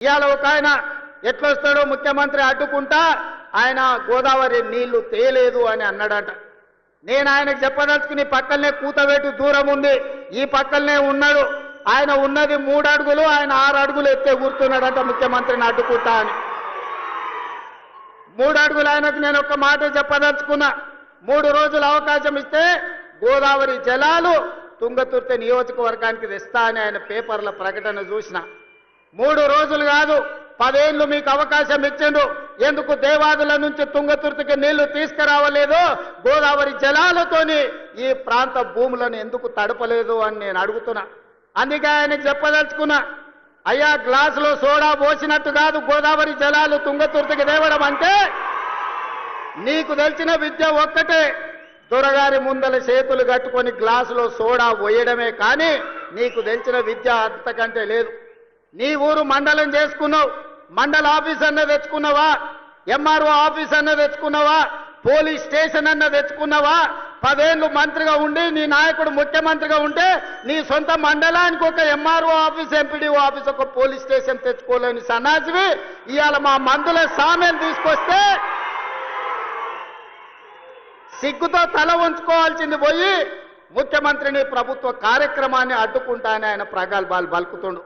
ఇవాళ ఒక ఆయన ఎట్లొస్తాడో ముఖ్యమంత్రి అడ్డుకుంటా ఆయన గోదావరి నీళ్లు తేలేదు అని అన్నాడట. నేను ఆయనకు చెప్పదలుచుకుని పక్కనే కూతవేటు దూరం ఉంది, ఈ పక్కనే ఉన్నాడు. ఆయన ఉన్నది 3 అడుగులు, ఆయన 6 అడుగులు ఎత్తే కూర్చున్నాడట ముఖ్యమంత్రిని అడ్డుకుంటా అని. 3 అడుగులు ఆయనకు నేను ఒక మాట చెప్పదలుచుకున్నా. 3 రోజులు అవకాశం ఇస్తే గోదావరి జలాలు తుంగతుర్తి నియోజకవర్గానికి తెస్తా అని ఆయన పేపర్ల ప్రకటన చూసిన. 3 రోజులు కాదు, 10 ఏళ్ళు మీకు అవకాశం ఇచ్చిండు. ఎందుకు దేవాదుల నుంచి తుంగతుర్తికి నీళ్లు తీసుకురావలేదు, గోదావరి జలాలతోని ఈ ప్రాంత భూములను ఎందుకు తడపలేదు అని నేను అడుగుతున్నా. అందుకే ఆయనకు చెప్పదలుచుకున్నా, అయ్యా గ్లాసులో సోడా పోసినట్టు కాదు గోదావరి జలాలు తుంగతుర్తికి తేవడం అంటే. నీకు తెలిసిన విద్య ఒక్కటే, దొరగారి ముందల చేతులు కట్టుకొని గ్లాసులో సోడా పోయడమే, కానీ నీకు తెలిసిన విద్య అంతకంటే లేదు. నీ ఊరు మండలం చేసుకున్నావు, మండల ఆఫీస్ అన్న తెచ్చుకున్నావా, ఎంఆర్ఓ ఆఫీస్ అన్న తెచ్చుకున్నావా, పోలీస్ స్టేషన్ అన్న తెచ్చుకున్నావా? 10 ఏళ్ళు మంత్రిగా ఉండి నీ నాయకుడు ముఖ్యమంత్రిగా ఉంటే నీ సొంత మండలానికి ఒక ఎంఆర్ఓ ఆఫీస్, ఎంపీడీఓ ఆఫీస్, ఒక పోలీస్ స్టేషన్ తెచ్చుకోలేని సన్నాసివి ఇవాళ మా మందుల సామెలు తీసుకొస్తే సిగ్గుతో తల ఉంచుకోవాల్సింది పోయి ముఖ్యమంత్రిని ప్రభుత్వ కార్యక్రమాన్ని అడ్డుకుంటానని ఆయన ప్రగల్భాలు పలుకుతుండు.